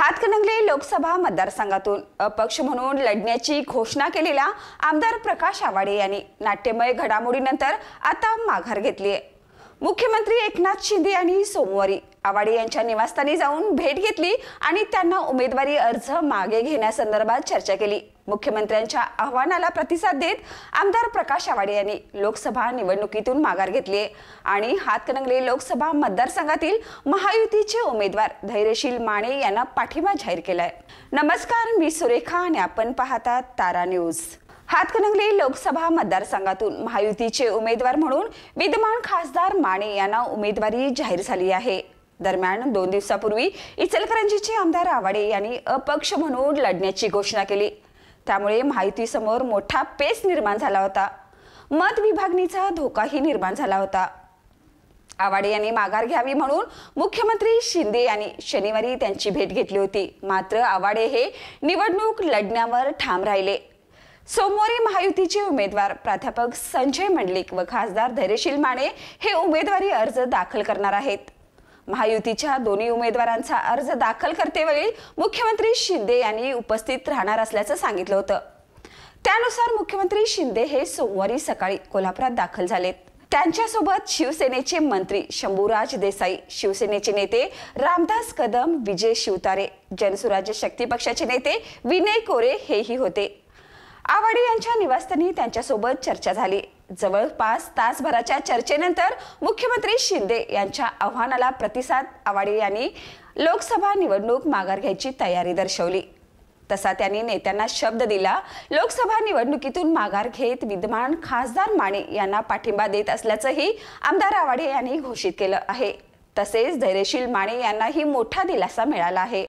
हातकणंगले लोकसभा मतदारसंघातून अपक्ष म्हणून लढण्याची घोषणा केलेल्या आमदार प्रकाश आवाडे यांनी नाट्यमय घडामोडीनंतर आता माघार घेतली आहे। मुख्यमंत्री एकनाथ शिंदे यांनी सोमवारी आवाडे यांच्या निवासस्थानी जाऊन भेट घेतली आणि त्यांना उमेदवारी अर्ज मागे घेण्यासंदर्भात चर्चा केली। मुख्यमंत्र्यांच्या आव्हानाला प्रतिसाद देत आमदार प्रकाश आवाडे यांनी लोकसभा निवडणुकीतून माघार घेतली आहे आणि हातकणंगले लोकसभा मतदारसंघातील महायुतीचे उमेदवार धैर्यशील माने यांना पाठिंबा जाहीर केलाय। नमस्कार, मी सुरेखा आणि आपण पाहता तारा न्यूज। हातकणंगले लोकसभा मतदारसंघातून महायुतीचे उमेदवार म्हणून विद्यमान खासदार माने यांना उमेदवारी जाहीर झाली आहे। दरम्यान 2 दिवसापूर्वी इचलकरंजीचे आमदार आवाडे यांनी अपक्ष म्हणून लढण्याची घोषणा केली। त्यामुळे महायुतीसमोर मोठा पेच निर्माण झाला होता। मत विभागणीचा धोकाही निर्माण झाला होता। आवाडे यांनी माघार घ्यावी म्हणून मुख्यमंत्री शिंदे यांनी शनिवारी त्यांची भेट घेतली होती। मात्र आवाडे हे निवडणूक लढण्यावर ठाम राहिले। सोमवारी महायुतीचे उमेदवार प्राध्यापक संजय मंडलिक व खासदार धैर्यशील माने हे उमेदवारी अर्ज दाखल करणार आहेत। महायुतीच्या दोन्ही उमेदवारांचा अर्ज दाखल करतेवेळी मुख्यमंत्री शिंदे यांनी उपस्थित राहणार असल्याचं सांगितलं होतं। त्यानुसार मुख्यमंत्री शिंदे हे सोमवारी सकाळी कोल्हापुरात दाखल झालेत। त्यांच्यासोबत शिवसेनेचे मंत्री शंभूराज देसाई, शिवसेनेचे नेते रामदास कदम, विजय शिवतारे, जनसुराज्य शक्ती पक्षाचे नेते विनय कोरे हेही होते। आवाडे यांच्या निवासस्थानी त्यांच्यासोबत चर्चा झाली। जवळपास तासभराच्या चर्चेनंतर मुख्यमंत्री शिंदे यांच्या आव्हानाला प्रतिसाद आवाडे यांनी लोकसभा निवडणूक माघार घ्यायची तयारी दर्शवली। तसा त्यांनी नेत्यांना शब्द दिला, लोकसभा निवडणुकीतून माघार घेत विद्यमान खासदार माने यांना पाठिंबा देत असल्याचंही आमदार आवाडे यांनी घोषित केलं आहे। तसेच धैर्यशील माने यांनाही मोठा दिलासा मिळाला आहे।